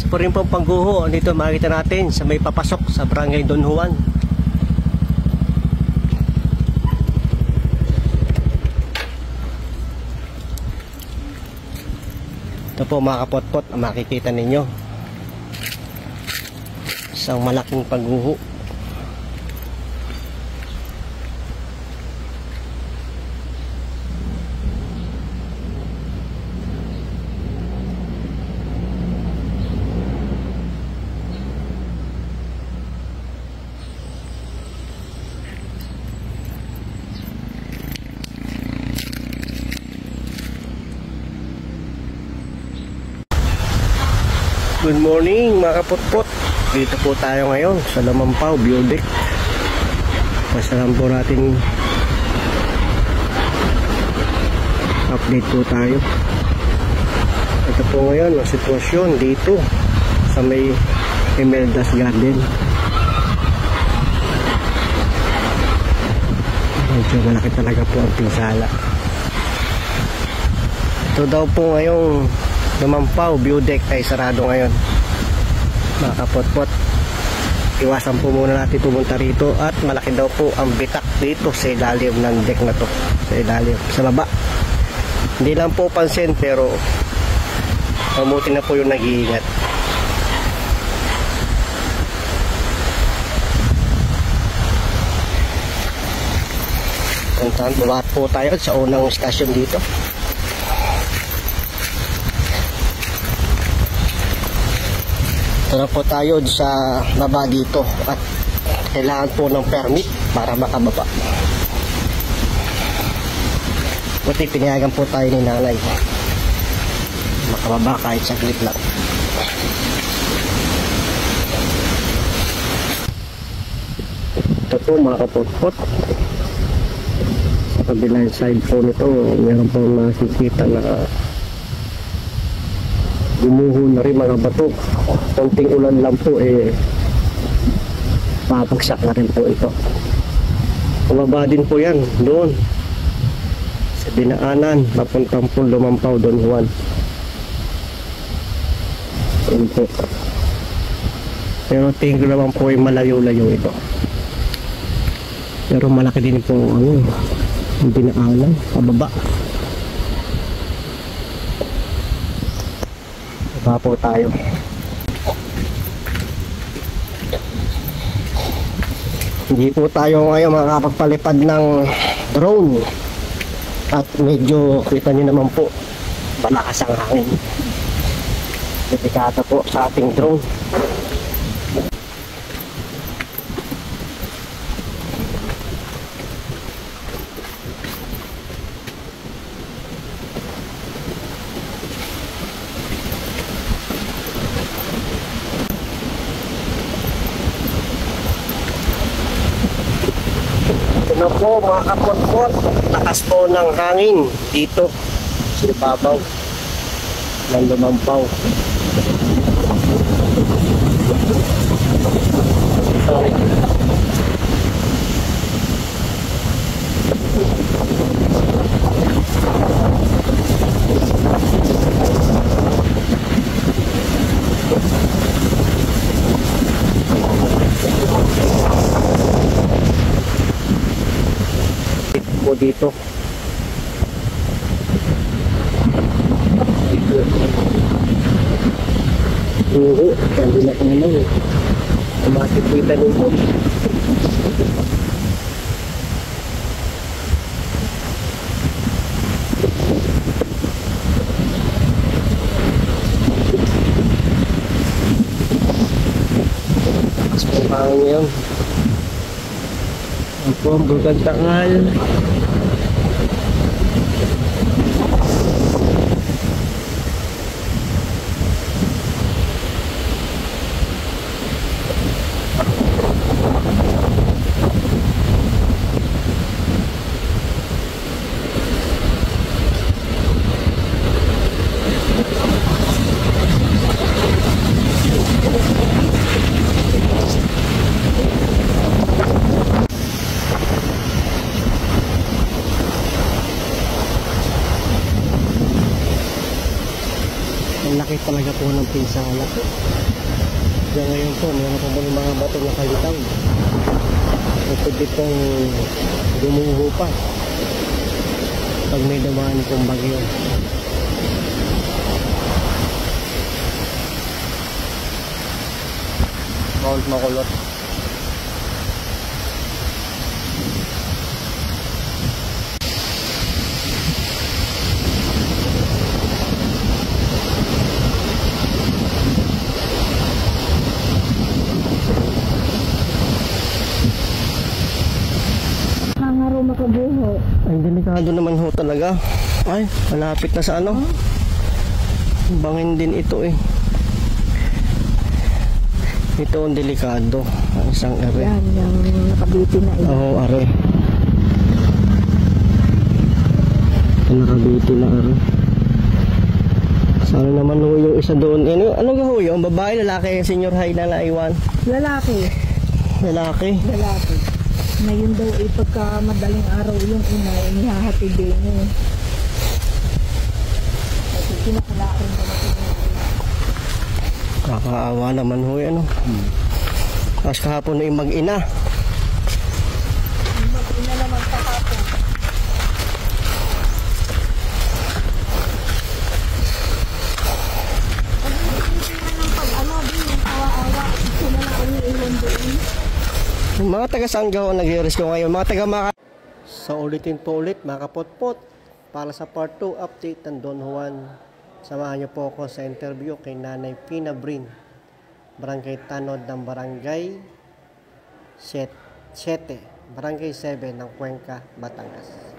po rin pong pangguho. Dito makikita natin sa may papasok sa Barangay Don Juan. Ito po mga kapotpot, makikita ninyo. Isang malaking pangguho. Good morning mga kapotpot. Dito po tayo ngayon sa Lumampao View Deck. Pasalam po natin, update po tayo. Ito po ngayon ang sitwasyon dito sa may Imelda's Garden. Medyo malaki talaga po ang pinsala. Ito daw po ngayong Lumampao View Deck ay sarado ngayon mga kapotpot. Iwasan po muna natin pumunta rito at malaki daw po ang bitak dito sa ilalim ng deck na to, sa ilalim, sa baba. Hindi lang po pansin pero mabuti na po yung nag-iingat. Puntahan po tayo sa unang stasyon dito. Ito na po tayo sa baba dito at kailangan po ng permit para makababa. Buti pinayagan po tayo ni nanay makababa kahit saglit lang. Ito po mga kapotpot, sa kabilang side po nito meron po makikita na gumuho na rin mga bato. Konting ulan lang po papagsak na rin po ito. Pumaba din po yan doon sa dinaanan papuntang po Lumampao Don Juan. Pero tingin ko naman po ay malayo-layo ito. Pero malaki din po ang dinaanan pababa. Baba po tayo. Hindi po tayo ngayon makakapagpalipad ng drone at medyo kita nyo naman po malakas ang hangin. Delikado po sa ating drone. Ito po mga kapotpot, lakas po ng hangin dito sa ibabaw ng Lumampao. Dito hindi na kung ano makikita nito. Mas pangangin ngayon ako ang bukantangal. laki talaga po ng pinsala. Kaya ngayon po, meron po mga bato na kalitaw. Pwede pong gumuho pa pag may dumaan pong bagyo. Mount Makulot. Hangaro makabuho. Ay, delikado naman ho talaga. Ay, malapit na sa ano. Bangin din ito eh. Ito ang delikado. Ang isang are. Yan, yung nakabiti na ito. Oo, are. Ito nakabiti na are. Sana naman ho yung isa doon. Ano ga ho yung babae, lalaki, senior high na naiwan? Lalaki. Lalaki. Lalaki. Ngayon daw ay pagka madaling araw yung ina, inihahatid din eh. Kasi kinakala rin naman ito. Kakaawa naman ho yan. Tapos kahapon ay mag-ina. Mag-ina naman kahapon. Mga taga Sanggaw ang nag-rescue ngayon. Mga taga Maka. So ulitin po ulit mga kapotpot. Para sa part 2 update ng Don Juan. Samahan niyo po ako sa interview kay Nanay Pina Brin, Barangay Tanod ng Barangay 7, Barangay 7 ng Cuenca, Batangas.